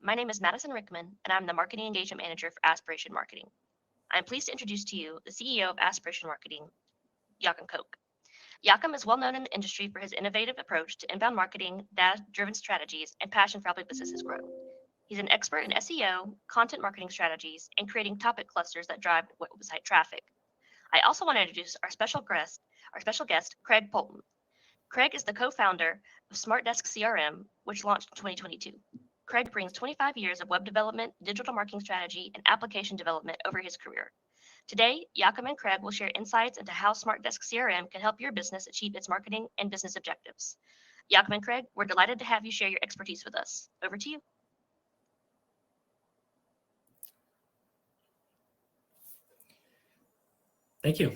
My name is Madison Rickman, and I'm the Marketing Engagement Manager for Aspiration Marketing. I'm pleased to introduce to you the CEO of Aspiration Marketing, Joachim Koch. Joachim is well known in the industry for his innovative approach to inbound marketing, data-driven strategies, and passion for helping businesses grow. He's an expert in SEO, content marketing strategies, and creating topic clusters that drive website traffic. I also want to introduce our special guest, Craig Poulton. Craig is the co-founder of SmartDesk CRM, which launched in 2022. Craig brings 25 years of web development, digital marketing strategy, and application development over his career. Today, Joachim and Craig will share insights into how SmartDesk CRM can help your business achieve its marketing and business objectives. Joachim and Craig, we're delighted to have you share your expertise with us. Over to you. Thank you.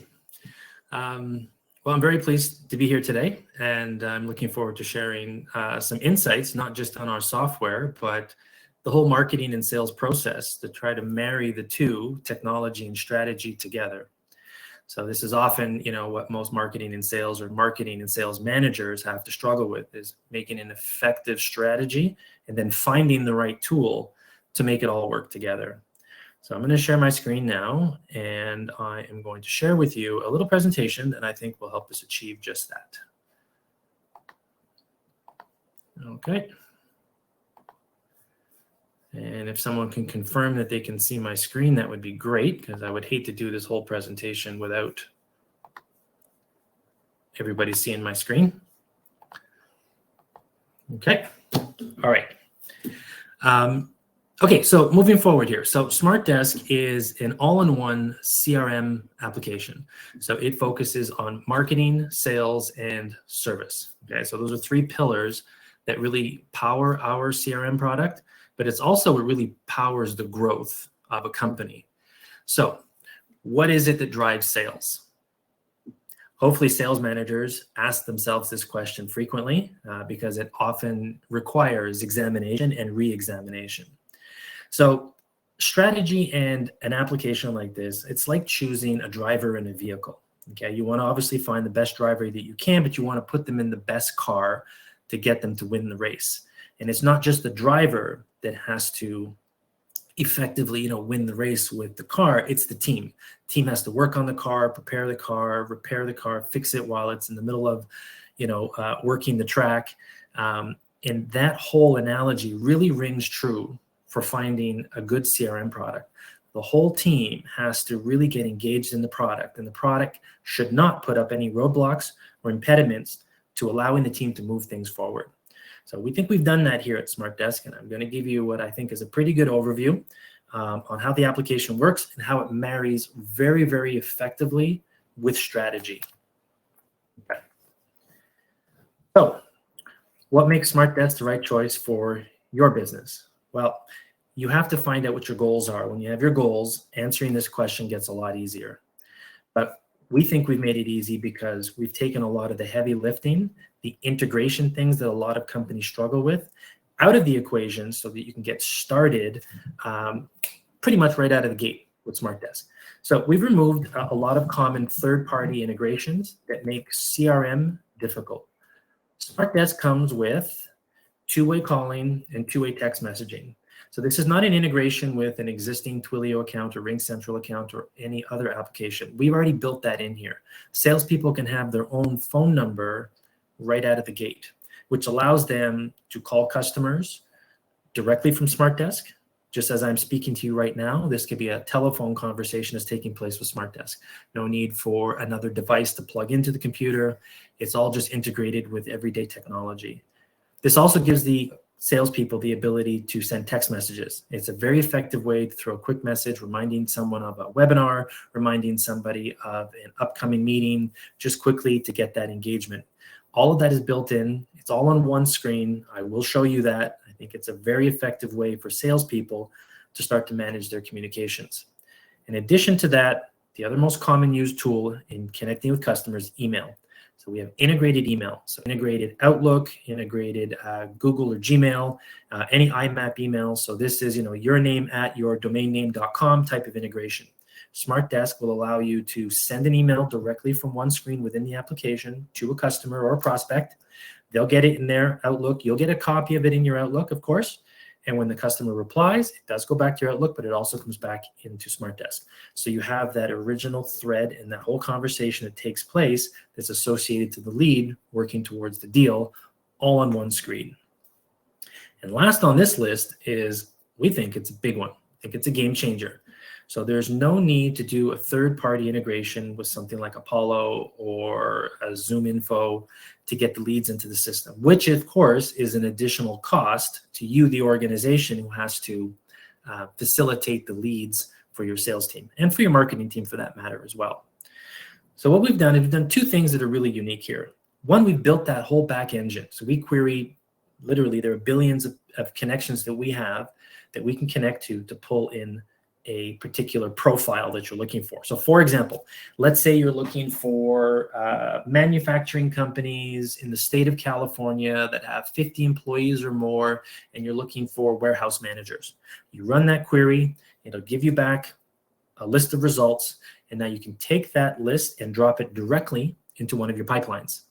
Well, I'm very pleased to be here today, and I'm looking forward to sharing some insights, not just on our software, but the whole marketing and sales process to try to marry the two, technology and strategy, together. So this is often, what most marketing and sales managers have to struggle with, is making an effective strategy and then finding the right tool to make it all work together. So I'm going to share my screen now, and I am going to share with you a little presentation that I think will help us achieve just that. Okay. And if someone can confirm that they can see my screen, that would be great, because I would hate to do this whole presentation without everybody seeing my screen. Okay. All right. Okay, so moving forward here. So SmartDesk is an all-in-one CRM application. So it focuses on marketing, sales, and service. Okay, so those are three pillars that really power our CRM product, but it's also what really powers the growth of a company. So what is it that drives sales? Hopefully sales managers ask themselves this question frequently because it often requires examination and re-examination. So strategy and an application like this, it's like choosing a driver in a vehicle. Okay, you want to obviously find the best driver that you can, but you want to put them in the best car to get them to win the race. And it's not just the driver that has to effectively, win the race with the car. It's the team. The team has to work on the car, prepare the car, repair the car, fix it while it's in the middle of, working the track. And that whole analogy really rings true for finding a good CRM product. The whole team has to really get engaged in the product, and the product should not put up any roadblocks or impediments to allowing the team to move things forward. So we think we've done that here at SmartDesk, and I'm going to give you what I think is a pretty good overview on how the application works and how it marries very, very effectively with strategy. Okay. So what makes SmartDesk the right choice for your business? Well, you have to find out what your goals are. When you have your goals, answering this question gets a lot easier. But we think we've made it easy because we've taken a lot of the heavy lifting, the integration things that a lot of companies struggle with, out of the equation so that you can get started pretty much right out of the gate with SmartDesk. So we've removed a lot of common third-party integrations that make CRM difficult. SmartDesk comes with two-way calling and two-way text messaging. So this is not an integration with an existing Twilio account or RingCentral account or any other application. We've already built that in here. Salespeople can have their own phone number right out of the gate, which allows them to call customers directly from SmartDesk. Just as I'm speaking to you right now, this could be a telephone conversation that's taking place with SmartDesk. No need for another device to plug into the computer. It's all just integrated with everyday technology. This also gives the salespeople the ability to send text messages. It's a very effective way to throw a quick message, reminding someone of a webinar, reminding somebody of an upcoming meeting, just quickly to get that engagement. All of that is built in. It's all on one screen. I will show you that. I think it's a very effective way for salespeople to start to manage their communications. In addition to that, the other most common used tool in connecting with customers is email. So we have integrated email, so integrated Outlook, integrated Google or Gmail, any IMAP email. So this is, your name at yourdomainname.com type of integration. SmartDesk will allow you to send an email directly from one screen within the application to a customer or a prospect. They'll get it in their Outlook. You'll get a copy of it in your Outlook, of course. And when the customer replies, it does go back to your Outlook, but it also comes back into SmartDesk. So you have that original thread and that whole conversation that takes place that's associated to the lead working towards the deal all on one screen. And last on this list is, we think it's a big one. I think it's a game changer. So there's no need to do a third-party integration with something like Apollo or a Zoom Info to get the leads into the system, which of course is an additional cost to you, the organization, who has to facilitate the leads for your sales team and for your marketing team for that matter as well. So what we've done two things that are really unique here. One, we built that whole back engine. So we query, literally there are billions of connections that we have that we can connect to pull in a particular profile that you're looking for. So for example, let's say you're looking for manufacturing companies in the state of California that have 50 employees or more, and you're looking for warehouse managers. You run that query, it'll give you back a list of results, and now you can take that list and drop it directly into one of your pipelines.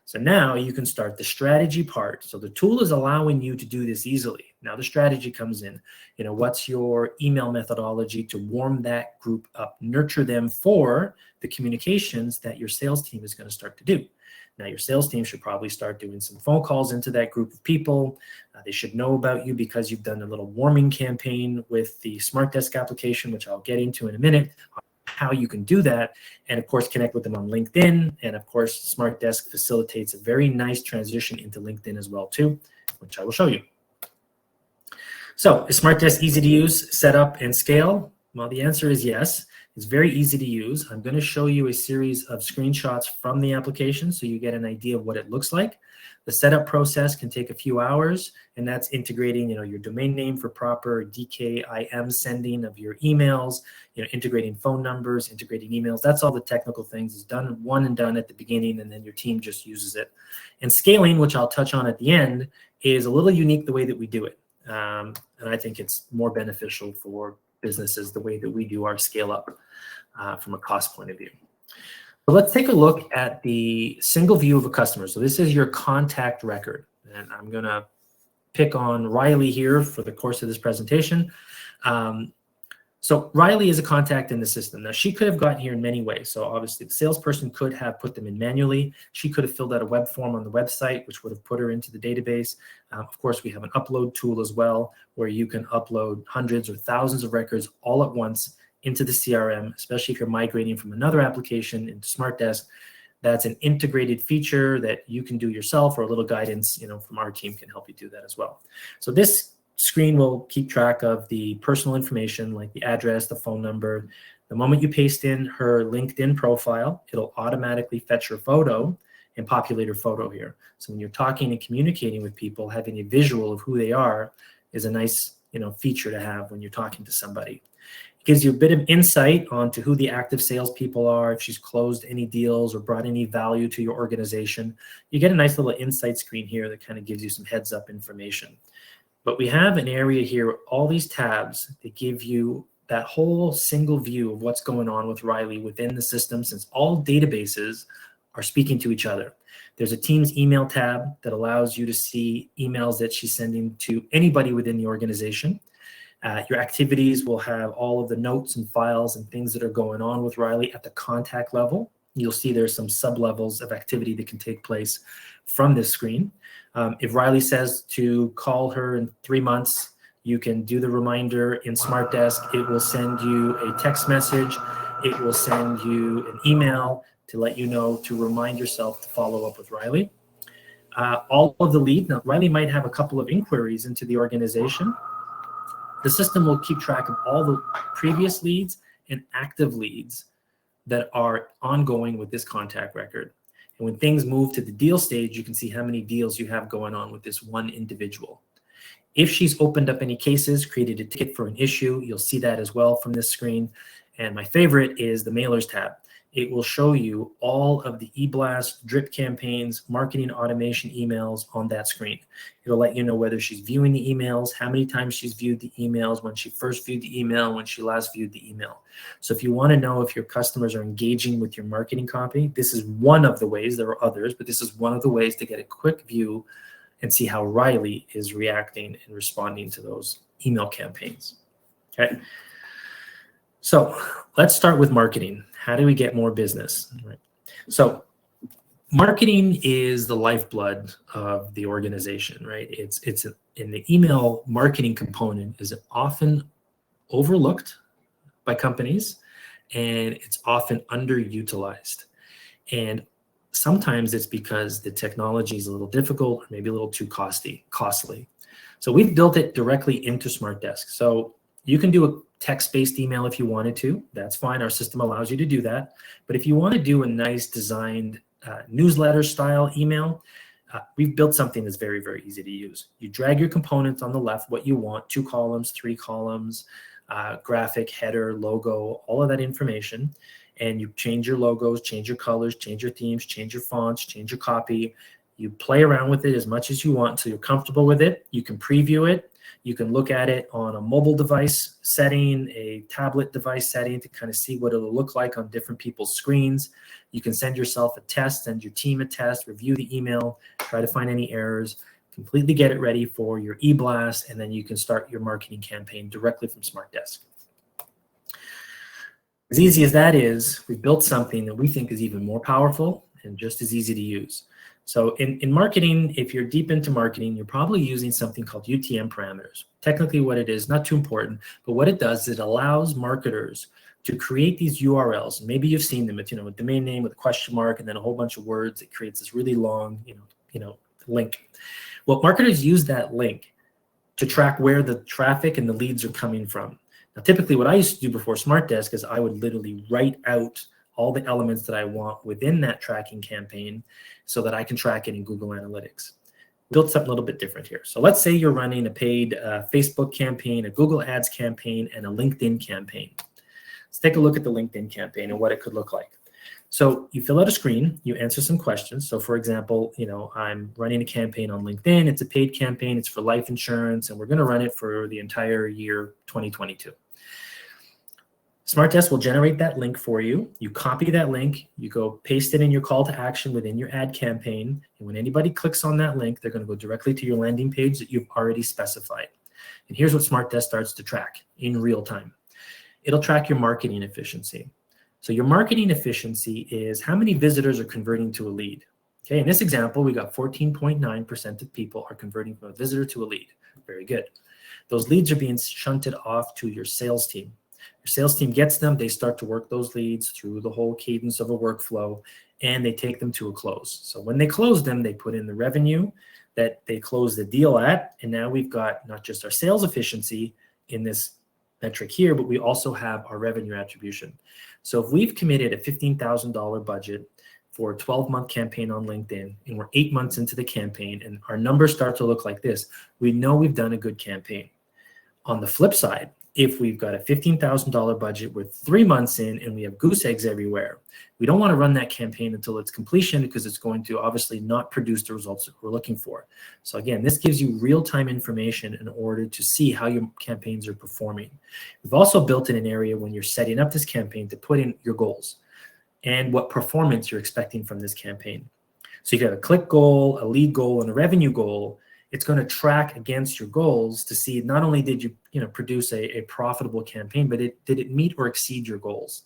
So now you can start the strategy part. So the tool is allowing you to do this easily. Now the strategy comes in. What's your email methodology to warm that group up, nurture them for the communications that your sales team is going to start to do. Now your sales team should probably start doing some phone calls into that group of people. They should know about you because you've done a little warming campaign with the SmartDesk application, which I'll get into in a minute, how you can do that, and of course connect with them on LinkedIn. And of course SmartDesk facilitates a very nice transition into LinkedIn as well too, which I will show you. So is SmartDesk easy to use, set up, and scale? Well, the answer is yes. It's very easy to use. I'm going to show you a series of screenshots from the application so you get an idea of what it looks like. The setup process can take a few hours, and that's integrating, your domain name for proper DKIM sending of your emails, integrating phone numbers, integrating emails. That's all the technical things. It's done one and done at the beginning, and then your team just uses it. And scaling, which I'll touch on at the end, is a little unique the way that we do it. And I think it's more beneficial for businesses the way that we do our scale up from a cost point of view. So let's take a look at the single view of a customer. So this is your contact record. And I'm going to pick on Riley here for the course of this presentation. So Riley is a contact in the system. Now, she could have gotten here in many ways. So obviously, the salesperson could have put them in manually. She could have filled out a web form on the website, which would have put her into the database. Of course, we have an upload tool as well, where you can upload hundreds or thousands of records all at once into the CRM, especially if you're migrating from another application into SmartDesk. That's an integrated feature that you can do yourself, or a little guidance, from our team can help you do that as well. So this screen will keep track of the personal information like the address, the phone number. The moment you paste in her LinkedIn profile, it'll automatically fetch her photo and populate her photo here. So when you're talking and communicating with people, having a visual of who they are is a nice, feature to have when you're talking to somebody. It gives you a bit of insight onto who the active salespeople are, if she's closed any deals or brought any value to your organization. You get a nice little insight screen here that kind of gives you some heads up information. But we have an area here, all these tabs that give you that whole single view of what's going on with Riley within the system, since all databases are speaking to each other. There's a Teams email tab that allows you to see emails that she's sending to anybody within the organization. Your activities will have all of the notes and files and things that are going on with Riley at the contact level. You'll see there's some sub-levels of activity that can take place from this screen. If Riley says to call her in 3 months, you can do the reminder in SmartDesk. It will send you a text message. It will send you an email to let you know to remind yourself to follow up with Riley. All of the leads. Now, Riley might have a couple of inquiries into the organization. The system will keep track of all the previous leads and active leads that are ongoing with this contact record. And when things move to the deal stage, you can see how many deals you have going on with this one individual. If she's opened up any cases, created a ticket for an issue, you'll see that as well from this screen. And my favorite is the mailers tab. It will show you all of the e-blast, drip campaigns, marketing automation emails on that screen. It'll let you know whether she's viewing the emails, how many times she's viewed the emails, when she first viewed the email, when she last viewed the email. So if you want to know if your customers are engaging with your marketing copy, this is one of the ways. There are others, but this is one of the ways to get a quick view and see how Riley is reacting and responding to those email campaigns. Okay. So let's start with marketing. How do we get more business? Right. So marketing is the lifeblood of the organization, right? It's in the email marketing component is often overlooked by companies, and it's often underutilized. And sometimes it's because the technology is a little difficult or maybe a little too costly. So we've built it directly into SmartDesk. So you can do a text-based email if you wanted to. That's fine. Our system allows you to do that. But if you want to do a nice designed newsletter style email, we've built something that's very, very easy to use. You drag your components on the left, what you want, 2 columns, 3 columns, graphic, header, logo, all of that information. And you change your logos, change your colors, change your themes, change your fonts, change your copy. You play around with it as much as you want until you're comfortable with it. You can preview it. You can look at it on a mobile device setting, a tablet device setting to kind of see what it'll look like on different people's screens. You can send yourself a test, send your team a test, review the email, try to find any errors, completely get it ready for your e-blast, and then you can start your marketing campaign directly from SmartDesk. As easy as that is, we've built something that we think is even more powerful and just as easy to use. So in marketing, if you're deep into marketing, you're probably using something called UTM parameters. Technically what it is, not too important, but what it does is it allows marketers to create these URLs. Maybe you've seen them, it's, a domain name with a question mark and then a whole bunch of words. It creates this really long, link. Well, marketers use that link to track where the traffic and the leads are coming from. Now, typically what I used to do before SmartDesk is I would literally write out all the elements that I want within that tracking campaign so that I can track it in Google Analytics. Built something a little bit different here. So let's say you're running a paid Facebook campaign, a Google Ads campaign, and a LinkedIn campaign. Let's take a look at the LinkedIn campaign and what it could look like. So you fill out a screen, you answer some questions. So for example, I'm running a campaign on LinkedIn. It's a paid campaign. It's for life insurance, and we're going to run it for the entire year 2022. SmartDesk will generate that link for you. You copy that link, you go paste it in your call to action within your ad campaign. And when anybody clicks on that link, they're going to go directly to your landing page that you've already specified. And here's what SmartDesk starts to track in real time. It'll track your marketing efficiency. So your marketing efficiency is how many visitors are converting to a lead. Okay, in this example, we got 14.9% of people are converting from a visitor to a lead. Very good. Those leads are being shunted off to your sales team. Your sales team gets them, they start to work those leads through the whole cadence of a workflow, and they take them to a close. So when they close them, they put in the revenue that they close the deal at, and now we've got not just our sales efficiency in this metric here, but we also have our revenue attribution. So if we've committed a $15,000 budget for a 12-month campaign on LinkedIn, and we're 8 months into the campaign, and our numbers start to look like this, we know we've done a good campaign. On the flip side, if we've got a $15,000 budget, we're 3 months in and we have goose eggs everywhere, we don't want to run that campaign until its completion because it's going to obviously not produce the results that we're looking for. So again, this gives you real-time information in order to see how your campaigns are performing. We've also built in an area when you're setting up this campaign to put in your goals and what performance you're expecting from this campaign. So you got a click goal, a lead goal, and a revenue goal. It's going to track against your goals to see not only did you produce a profitable campaign, but did it meet or exceed your goals?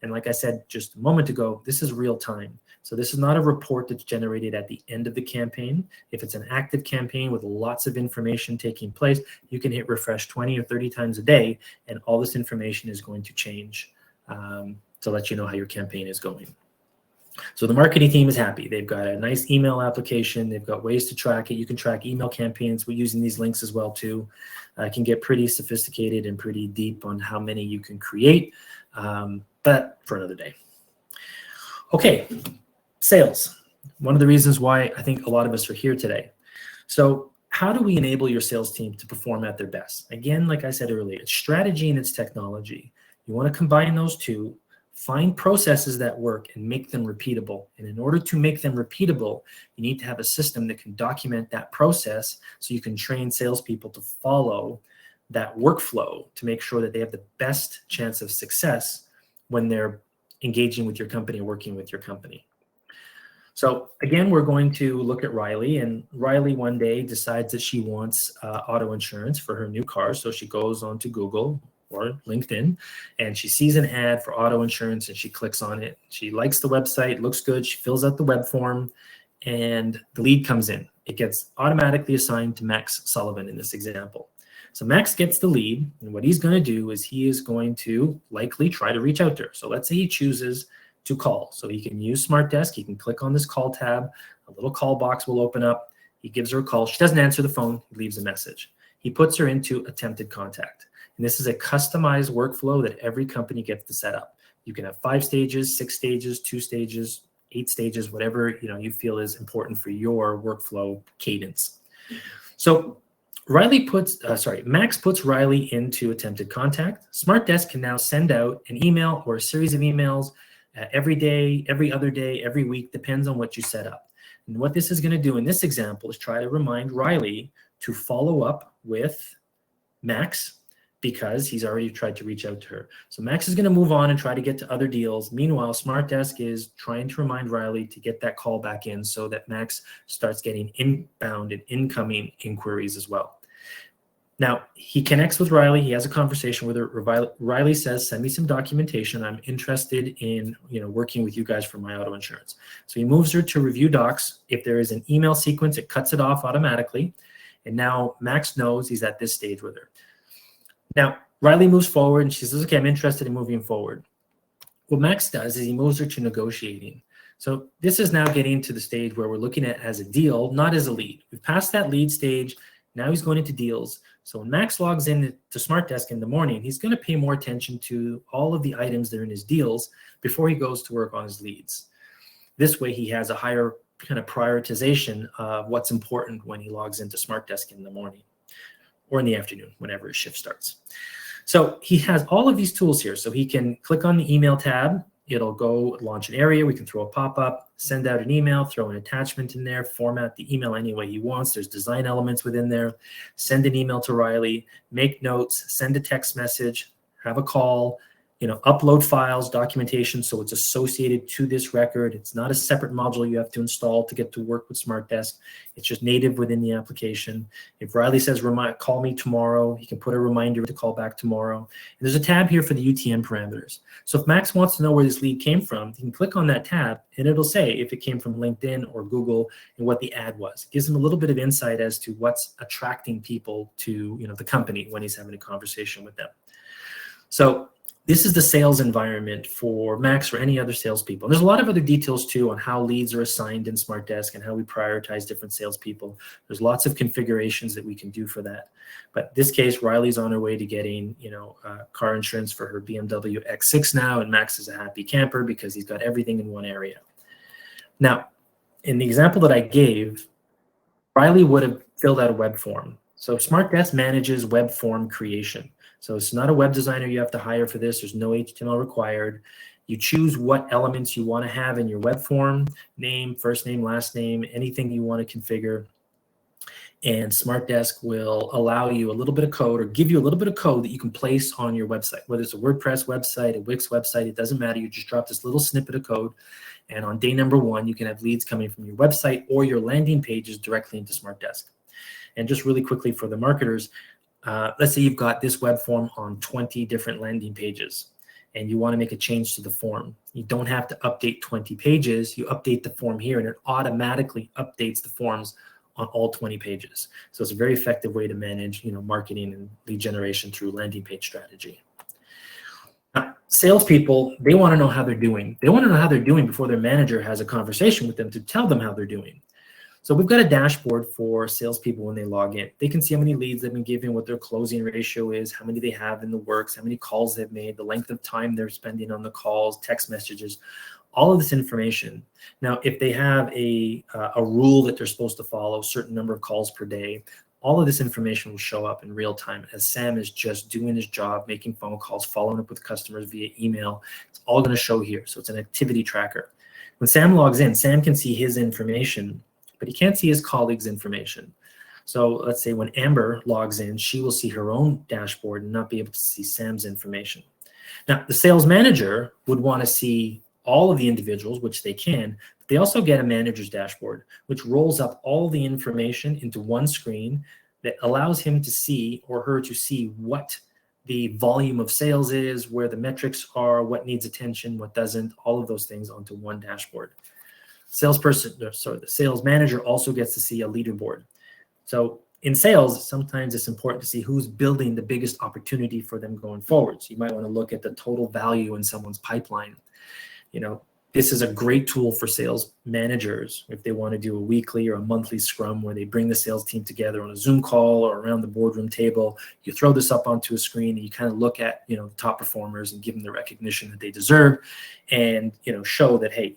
And like I said just a moment ago, this is real time. So this is not a report that's generated at the end of the campaign. If it's an active campaign with lots of information taking place, you can hit refresh 20 or 30 times a day, and all this information is going to change to let you know how your campaign is going. So the marketing team is happy. They've got a nice email application. They've got ways to track it. You can track email campaigns. We're using these links as well too. It can get pretty sophisticated and pretty deep on how many you can create, but for another day. Okay, sales. One of the reasons why I think a lot of us are here today. So how do we enable your sales team to perform at their best? Again, like I said earlier, it's strategy and it's technology. You want to combine those two. Find processes that work and make them repeatable. And in order to make them repeatable, you need to have a system that can document that process so you can train salespeople to follow that workflow to make sure that they have the best chance of success when they're engaging with your company or working with your company. So again, we're going to look at Riley, and Riley one day decides that she wants auto insurance for her new car. So she goes onto Google or LinkedIn, and she sees an ad for auto insurance, and she clicks on it. She likes the website, looks good. She fills out the web form, and the lead comes in. It gets automatically assigned to Max Sullivan in this example. So Max gets the lead, and what he's going to do is he is going to likely try to reach out to her. So let's say he chooses to call. So he can use SmartDesk. He can click on this call tab. A little call box will open up. He gives her a call. She doesn't answer the phone. He leaves a message. He puts her into attempted contact. And this is a customized workflow that every company gets to set up. You can have 5 stages, 6 stages, 2 stages, 8 stages, whatever you feel is important for your workflow cadence. So Max puts Riley into attempted contact. SmartDesk can now send out an email or a series of emails every day, every other day, every week, depends on what you set up. And what this is going to do in this example is try to remind Riley to follow up with Max because he's already tried to reach out to her. So Max is going to move on and try to get to other deals. Meanwhile, SmartDesk is trying to remind Riley to get that call back in so that Max starts getting inbound and incoming inquiries as well. Now, he connects with Riley. He has a conversation with her. Riley says, send me some documentation. I'm interested in working with you guys for my auto insurance. So he moves her to review docs. If there is an email sequence, it cuts it off automatically. And now Max knows he's at this stage with her. Now, Riley moves forward and she says, okay, I'm interested in moving forward. What Max does is he moves her to negotiating. So this is now getting to the stage where we're looking at as a deal, not as a lead. We've passed that lead stage. Now he's going into deals. So when Max logs in to SmartDesk in the morning, he's going to pay more attention to all of the items that are in his deals before he goes to work on his leads. This way he has a higher kind of prioritization of what's important when he logs into SmartDesk in the morning or in the afternoon, whenever his shift starts. So he has all of these tools here. So he can click on the email tab. It'll go launch an area. We can throw a pop-up, send out an email, throw an attachment in there, format the email any way he wants. There's design elements within there. Send an email to Riley, make notes, send a text message, have a call, upload files, documentation, so it's associated to this record. It's not a separate module you have to install to get to work with SmartDesk. It's just native within the application. If Riley says, call me tomorrow, he can put a reminder to call back tomorrow. And there's a tab here for the UTM parameters. So if Max wants to know where this lead came from, he can click on that tab and it'll say if it came from LinkedIn or Google and what the ad was. It gives him a little bit of insight as to what's attracting people to the company when he's having a conversation with them. So this is the sales environment for Max or any other salespeople. There's a lot of other details too on how leads are assigned in SmartDesk and how we prioritize different salespeople. There's lots of configurations that we can do for that. But in this case, Riley's on her way to getting, car insurance for her BMW X6 now, and Max is a happy camper because he's got everything in one area. Now, in the example that I gave, Riley would have filled out a web form. So SmartDesk manages web form creation. So it's not a web designer you have to hire for this. There's no HTML required. You choose what elements you want to have in your web form, name, first name, last name, anything you want to configure. And SmartDesk will allow you a little bit of code or give you a little bit of code that you can place on your website, whether it's a WordPress website, a Wix website, it doesn't matter. You just drop this little snippet of code. And on day number 1, you can have leads coming from your website or your landing pages directly into SmartDesk. And just really quickly for the marketers, let's say you've got this web form on 20 different landing pages and you want to make a change to the form. You don't have to update 20 pages. You update the form here and it automatically updates the forms on all 20 pages. So it's a very effective way to manage, marketing and lead generation through landing page strategy. Now, salespeople, they want to know how they're doing. They want to know how they're doing before their manager has a conversation with them to tell them how they're doing. So we've got a dashboard for salespeople when they log in. They can see how many leads they've been given, what their closing ratio is, how many they have in the works, how many calls they've made, the length of time they're spending on the calls, text messages, all of this information. Now, if they have a rule that they're supposed to follow, a certain number of calls per day, all of this information will show up in real time as Sam is just doing his job, making phone calls, following up with customers via email. It's all going to show here. So it's an activity tracker. When Sam logs in, Sam can see his information, but he can't see his colleagues' information. So let's say when Amber logs in, she will see her own dashboard and not be able to see Sam's information. Now, the sales manager would want to see all of the individuals, which they can, but They also get a manager's dashboard, which rolls up all the information into one screen that allows him to see, or her to see, what the volume of sales is, where the metrics are, what needs attention, what doesn't, all of those things onto one dashboard. The sales manager also gets to see a leaderboard. So in sales, sometimes it's important to see who's building the biggest opportunity for them going forward. So you might want to look at the total value in someone's pipeline. This is a great tool for sales managers if they want to do a weekly or a monthly scrum where they bring the sales team together on a Zoom call or around the boardroom table. You throw this up onto a screen and you kind of look at, the top performers and give them the recognition that they deserve, and, show that, hey,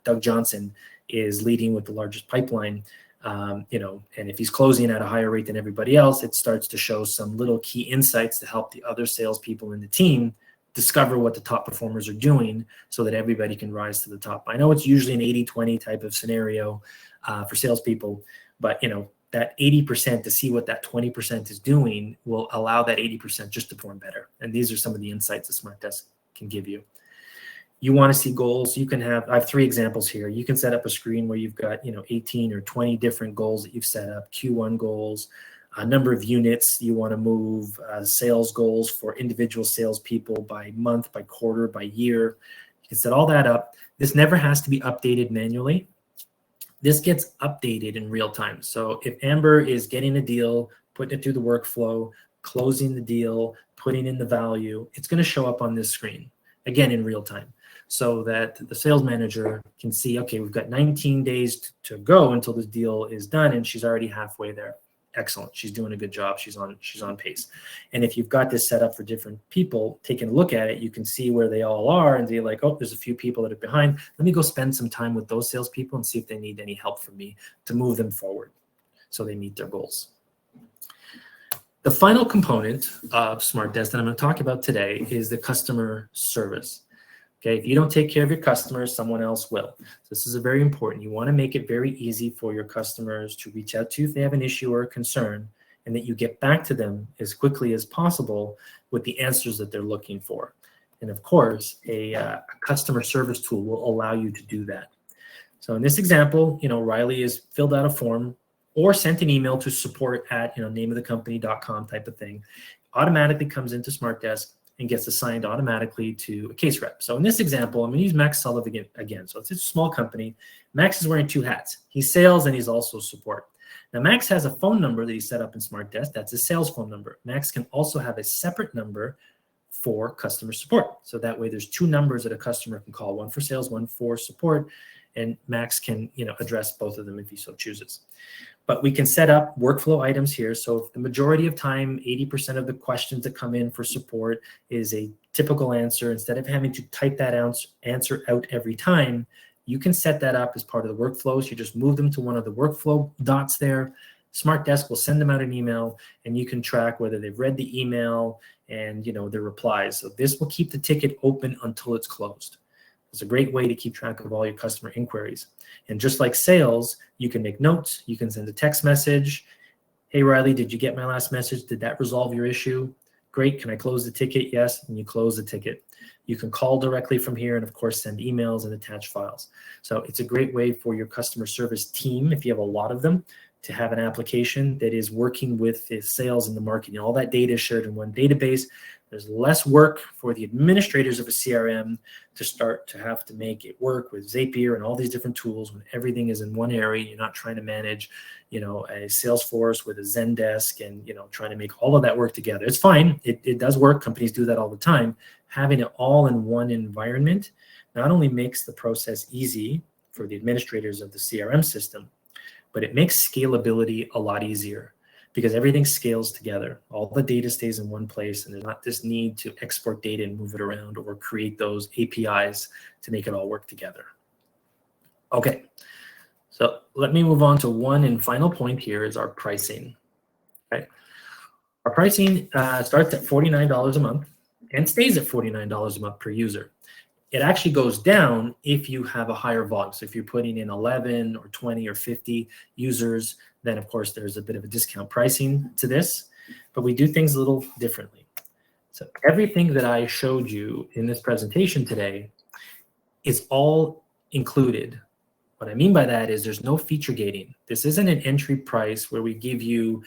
Doug Johnson is leading with the largest pipeline. And if he's closing at a higher rate than everybody else, it starts to show some little key insights to help the other salespeople in the team discover what the top performers are doing so that everybody can rise to the top. I know it's usually an 80-20 type of scenario for salespeople, but that 80% to see what that 20% is doing will allow that 80% just to perform better. And these are some of the insights that SmartDesk can give you. You want to see goals, I have 3 examples here. You can set up a screen where you've got 18 or 20 different goals that you've set up, Q1 goals, a number of units you want to move, sales goals for individual salespeople by month, by quarter, by year. You can set all that up. This never has to be updated manually. This gets updated in real time. So if Amber is getting a deal, putting it through the workflow, closing the deal, putting in the value, it's going to show up on this screen, again, in real time, so that the sales manager can see, okay, we've got 19 days to go until this deal is done, and she's already halfway there. Excellent. She's doing a good job. She's on pace. And if you've got this set up for different people, taking a look at it, you can see where they all are and be like, oh, there's a few people that are behind. Let me go spend some time with those salespeople and see if they need any help from me to move them forward so they meet their goals. The final component of SmartDesk that I'm going to talk about today is the customer service. Okay, if you don't take care of your customers, someone else will. So this is very important. You want to make it very easy for your customers to reach out to you if they have an issue or a concern, and that you get back to them as quickly as possible with the answers that they're looking for. And of course, a customer service tool will allow you to do that. So in this example, Riley has filled out a form or sent an email to support at nameofthecompany.com type of thing. Automatically comes into SmartDesk and gets assigned automatically to a case rep. So in this example, I'm going to use Max Sullivan again. So it's a small company. Max is wearing 2 hats. He's sales and he's also support. Now, Max has a phone number that he set up in SmartDesk. That's his sales phone number. Max can also have a separate number for customer support. So that way there's 2 numbers that a customer can call, one for sales, one for support, and Max can address both of them if he so chooses. But we can set up workflow items here. So if the majority of time, 80% of the questions that come in for support is a typical answer, instead of having to type that answer out every time, you can set that up as part of the workflows. You just move them to one of the workflow dots there. SmartDesk will send them out an email, and you can track whether they've read the email and their replies. So this will keep the ticket open until it's closed. It's a great way to keep track of all your customer inquiries. And just like sales, you can make notes. You can send a text message. Hey, Riley, did you get my last message? Did that resolve your issue? Great. Can I close the ticket? Yes. And you close the ticket. You can call directly from here and, of course, send emails and attach files. So it's a great way for your customer service team, if you have a lot of them, to have an application that is working with the sales and the marketing. All that data is shared in one database. There's less work for the administrators of a CRM to start to have to make it work with Zapier and all these different tools when everything is in one area. You're not trying to manage, a Salesforce with a Zendesk and, trying to make all of that work together. It's fine. It does work. Companies do that all the time. Having it all in one environment not only makes the process easy for the administrators of the CRM system, but it makes scalability a lot easier because everything scales together. All the data stays in one place, and there's not this need to export data and move it around or create those APIs to make it all work together. Okay, so let me move on to one and final point here is our pricing. Okay, our pricing starts at $49 a month and stays at $49 a month per user. It actually goes down if you have a higher volume. So if you're putting in 11 or 20 or 50 users, then of course there's a bit of a discount pricing to this, but we do things a little differently. So everything that I showed you in this presentation today is all included What I mean by that is there's no feature gating. This isn't an entry price where we give you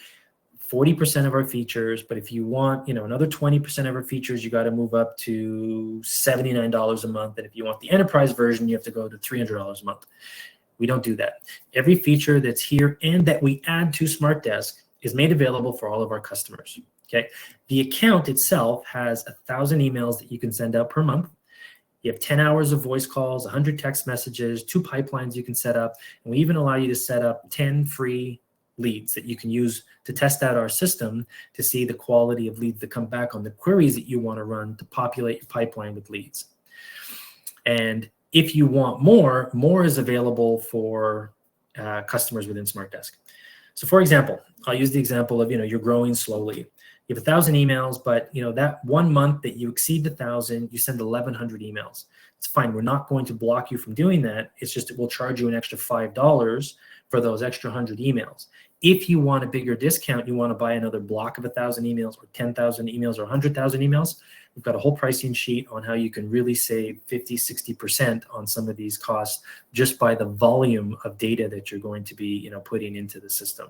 40% of our features, but if you want, another 20% of our features, you got to move up to $79 a month. And if you want the enterprise version, you have to go to $300 a month. We don't do that. Every feature that's here and that we add to SmartDesk is made available for all of our customers. Okay. The account itself has 1,000 emails that you can send out per month. You have 10 hours of voice calls, 100 text messages, 2 pipelines you can set up, and we even allow you to set up 10 free leads that you can use to test out our system to see the quality of leads that come back on the queries that you want to run to populate your pipeline with leads. And if you want more is available for customers within SmartDesk. So for example, I'll use the example of, you're growing slowly. You have 1,000 emails, but that 1 month that you exceed the 1,000, you send 1,100 emails. It's fine. We're not going to block you from doing that. It's just, we'll charge you an extra $5 for those extra 100 emails. If you want a bigger discount, you want to buy another block of 1,000 emails or 10,000 emails or 100,000 emails, we've got a whole pricing sheet on how you can really save 50, 60% on some of these costs just by the volume of data that you're going to be, putting into the system.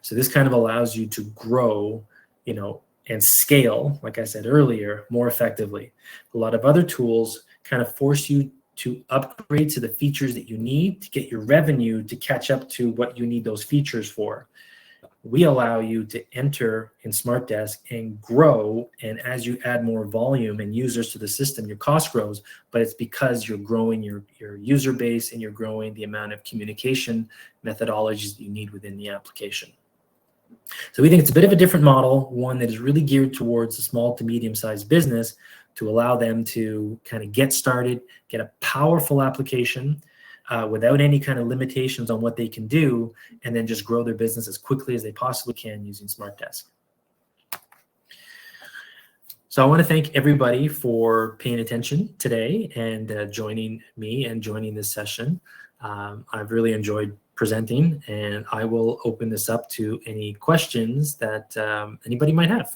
So this kind of allows you to grow, and scale, like I said earlier, more effectively. A lot of other tools kind of force you to upgrade to the features that you need to get your revenue to catch up to what you need those features for. We allow you to enter in SmartDesk and grow, and as you add more volume and users to the system, your cost grows, but it's because you're growing your user base and you're growing the amount of communication methodologies that you need within the application. So we think it's a bit of a different model, one that is really geared towards a small to medium-sized business to allow them to kind of get started, get a powerful application without any kind of limitations on what they can do, and then just grow their business as quickly as they possibly can using SmartDesk. So I want to thank everybody for paying attention today and joining me and joining this session. I've really enjoyed presenting, and I will open this up to any questions that anybody might have.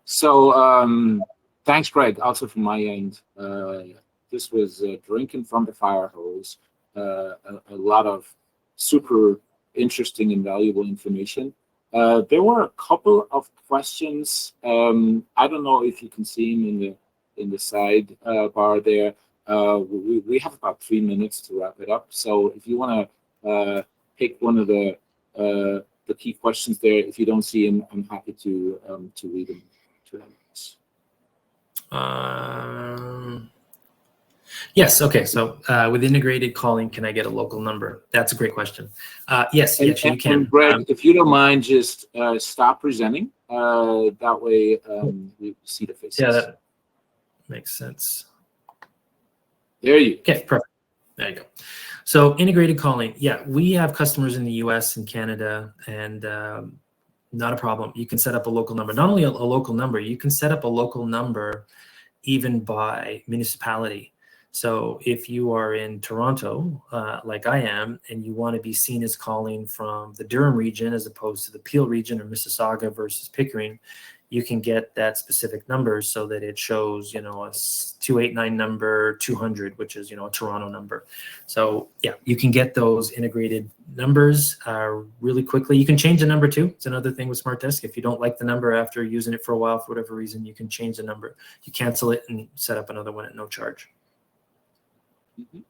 So thanks, Craig, also from my end. This was drinking from the fire hose, a lot of super interesting and valuable information. There were a couple of questions. I don't know if you can see them in the side bar there. We have about 3 minutes to wrap it up. So if you want to pick one of the key questions there, if you don't see them, I'm happy to read them to them. Yes. Okay. So with integrated calling, can I get a local number? That's a great question. Yes, you can. And Greg, if you don't mind, just stop presenting. That way we see the faces. Yeah, that makes sense. There you go. Okay, perfect. There you go. So integrated calling. Yeah, we have customers in the US and Canada, and not a problem. You can set up a local number. Not only a local number, you can set up a local number even by municipality. So if you are in Toronto, like I am, and you want to be seen as calling from the Durham region as opposed to the Peel region or Mississauga versus Pickering, you can get that specific number so that it shows, a 289 number 200, which is, a Toronto number. So yeah, you can get those integrated numbers really quickly. You can change the number too. It's another thing with SmartDesk. If you don't like the number after using it for a while, for whatever reason, you can change the number. You cancel it and set up another one at no charge. Mm-hmm.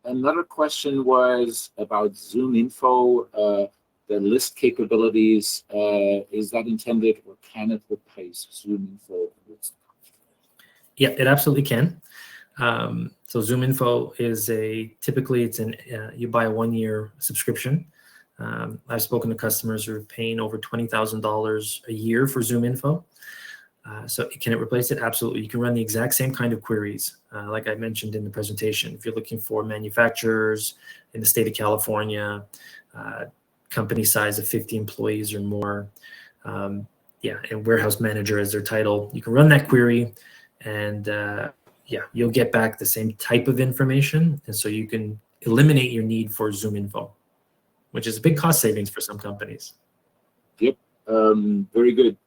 Another question was about Zoom Info. The list capabilities, is that intended or can it replace Zoom Info? Yeah, it absolutely can. So Zoom Info is typically it's you buy a 1-year subscription. I've spoken to customers who are paying over $20,000 a year for Zoom Info. So can it replace it? Absolutely. You can run the exact same kind of queries, like I mentioned in the presentation. If you're looking for manufacturers in the state of California, company size of 50 employees or more, and warehouse manager as their title, you can run that query, and you'll get back the same type of information, and so you can eliminate your need for Zoom Info, which is a big cost savings for some companies. Yep, very good.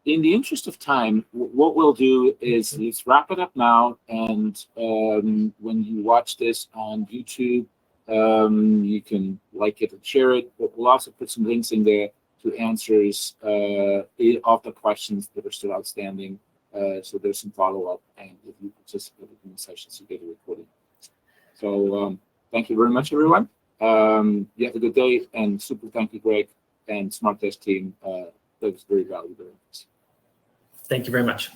in the interest of time, what we'll do is let's wrap it up now. And when you watch this on YouTube, you can like it and share it. But we'll also put some links in there to answers of the questions that are still outstanding. So there's some follow-up, and if you participated in the sessions, you get a recording. So thank you very much, everyone. You have a good day, and super thank you, Greg and SmartDesk team. That was very valuable. Thank you very much.